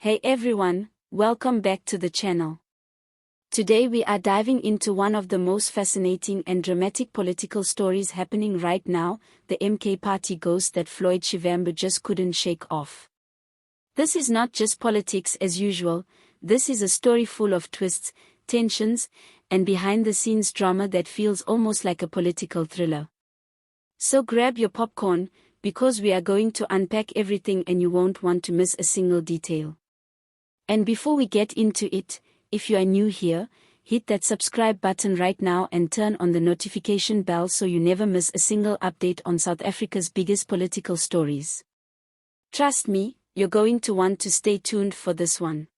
Hey everyone, welcome back to the channel. Today we are diving into one of the most fascinating and dramatic political stories happening right now, the MK party ghost that Floyd Shivambu just couldn't shake off. This is not just politics as usual, this is a story full of twists, tensions, and behind-the-scenes drama that feels almost like a political thriller. So grab your popcorn, because we are going to unpack everything and you won't want to miss a single detail. And before we get into it, if you are new here, hit that subscribe button right now and turn on the notification bell so you never miss a single update on South Africa's biggest political stories. Trust me, you're going to want to stay tuned for this one.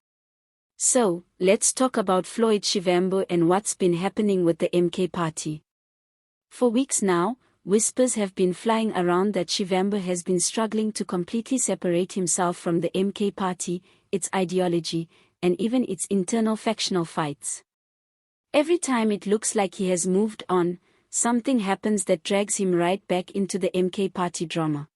So, let's talk about Floyd Shivambu and what's been happening with the MK party. For weeks now, whispers have been flying around that Shivambu has been struggling to completely separate himself from the MK party, its ideology, and even its internal factional fights. Every time it looks like he has moved on, something happens that drags him right back into the MK party drama.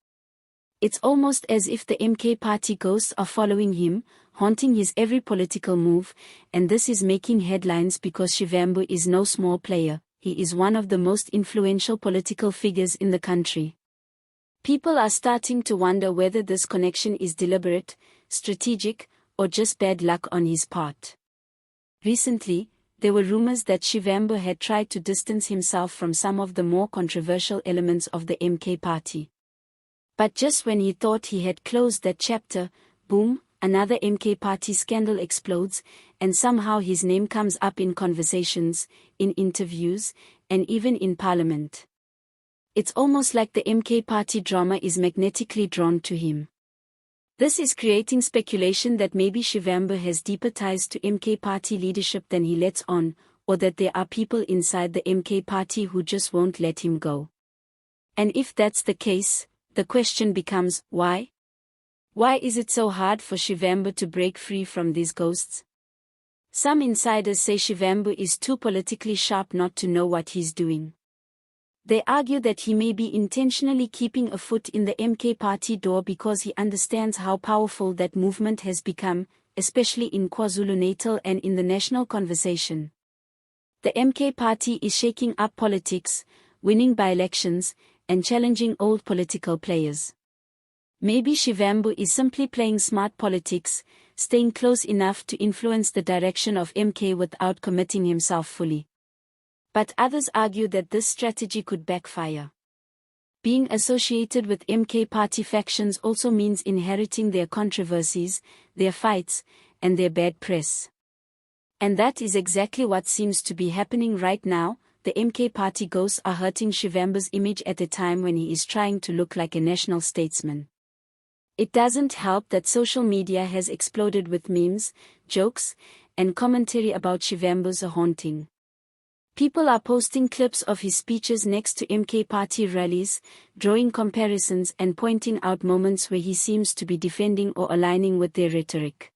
It's almost as if the MK party ghosts are following him, haunting his every political move, and this is making headlines because Shivambu is no small player. He is one of the most influential political figures in the country. People are starting to wonder whether this connection is deliberate, strategic, or just bad luck on his part. Recently, there were rumors that Shivambu had tried to distance himself from some of the more controversial elements of the MK party. But just when he thought he had closed that chapter, boom, another MK party scandal explodes, and somehow his name comes up in conversations, in interviews, and even in parliament. It's almost like the MK party drama is magnetically drawn to him. This is creating speculation that maybe Shivambu has deeper ties to MK party leadership than he lets on, or that there are people inside the MK party who just won't let him go. And if that's the case, the question becomes, why? Why is it so hard for Shivambu to break free from these ghosts? Some insiders say Shivambu is too politically sharp not to know what he's doing. They argue that he may be intentionally keeping a foot in the MK party door because he understands how powerful that movement has become, especially in KwaZulu-Natal and in the national conversation. The MK party is shaking up politics, winning by-elections, and challenging old political players. Maybe Shivambu is simply playing smart politics, staying close enough to influence the direction of MK without committing himself fully. But others argue that this strategy could backfire. Being associated with MK party factions also means inheriting their controversies, their fights, and their bad press. And that is exactly what seems to be happening right now. The MK party ghosts are hurting Shivambu's image at a time when he is trying to look like a national statesman. It doesn't help that social media has exploded with memes, jokes, and commentary about Shivambu's haunting. People are posting clips of his speeches next to MK party rallies, drawing comparisons and pointing out moments where he seems to be defending or aligning with their rhetoric.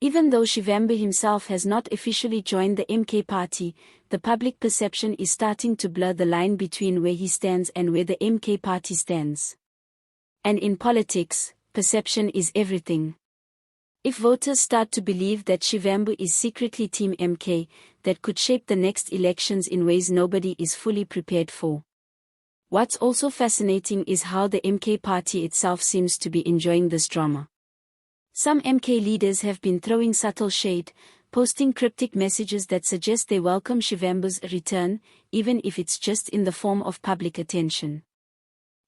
Even though Shivambu himself has not officially joined the MK party, the public perception is starting to blur the line between where he stands and where the MK party stands. And in politics, perception is everything. If voters start to believe that Shivambu is secretly Team MK, that could shape the next elections in ways nobody is fully prepared for. What's also fascinating is how the MK party itself seems to be enjoying this drama. Some MK leaders have been throwing subtle shade, posting cryptic messages that suggest they welcome Shivambu's return, even if it's just in the form of public attention.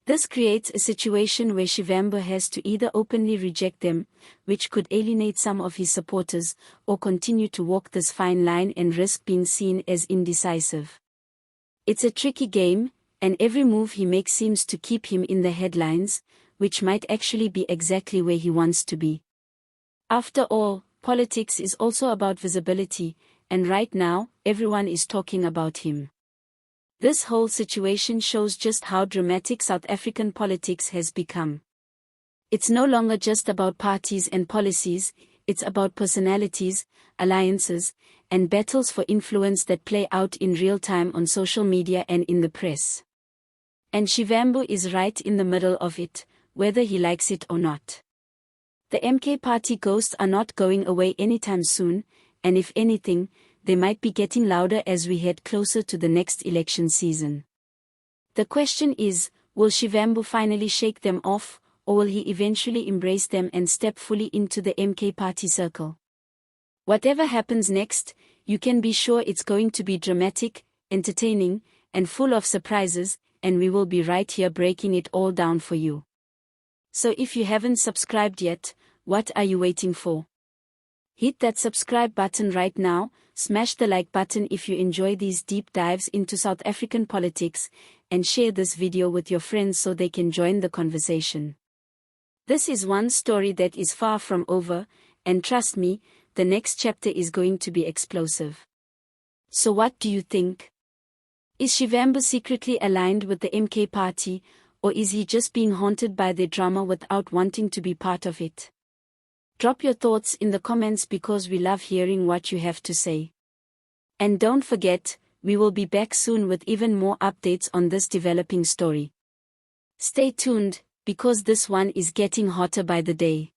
This creates a situation where Shivambu has to either openly reject them, which could alienate some of his supporters, or continue to walk this fine line and risk being seen as indecisive. It's a tricky game, and every move he makes seems to keep him in the headlines, which might actually be exactly where he wants to be. After all, politics is also about visibility, and right now, everyone is talking about him. This whole situation shows just how dramatic South African politics has become. It's no longer just about parties and policies, it's about personalities, alliances, and battles for influence that play out in real time on social media and in the press. And Shivambu is right in the middle of it, whether he likes it or not. The MK party ghosts are not going away anytime soon, and if anything, they might be getting louder as we head closer to the next election season. The question is, will Shivambu finally shake them off, or will he eventually embrace them and step fully into the MK party circle? Whatever happens next, you can be sure it's going to be dramatic, entertaining, and full of surprises, and we will be right here breaking it all down for you. So if you haven't subscribed yet, what are you waiting for? Hit that subscribe button right now, smash the like button if you enjoy these deep dives into South African politics, and share this video with your friends so they can join the conversation. This is one story that is far from over, and trust me, the next chapter is going to be explosive. So what do you think? Is Shivambu secretly aligned with the MK party, or is he just being haunted by their drama without wanting to be part of it? Drop your thoughts in the comments because we love hearing what you have to say. And don't forget, we will be back soon with even more updates on this developing story. Stay tuned, because this one is getting hotter by the day.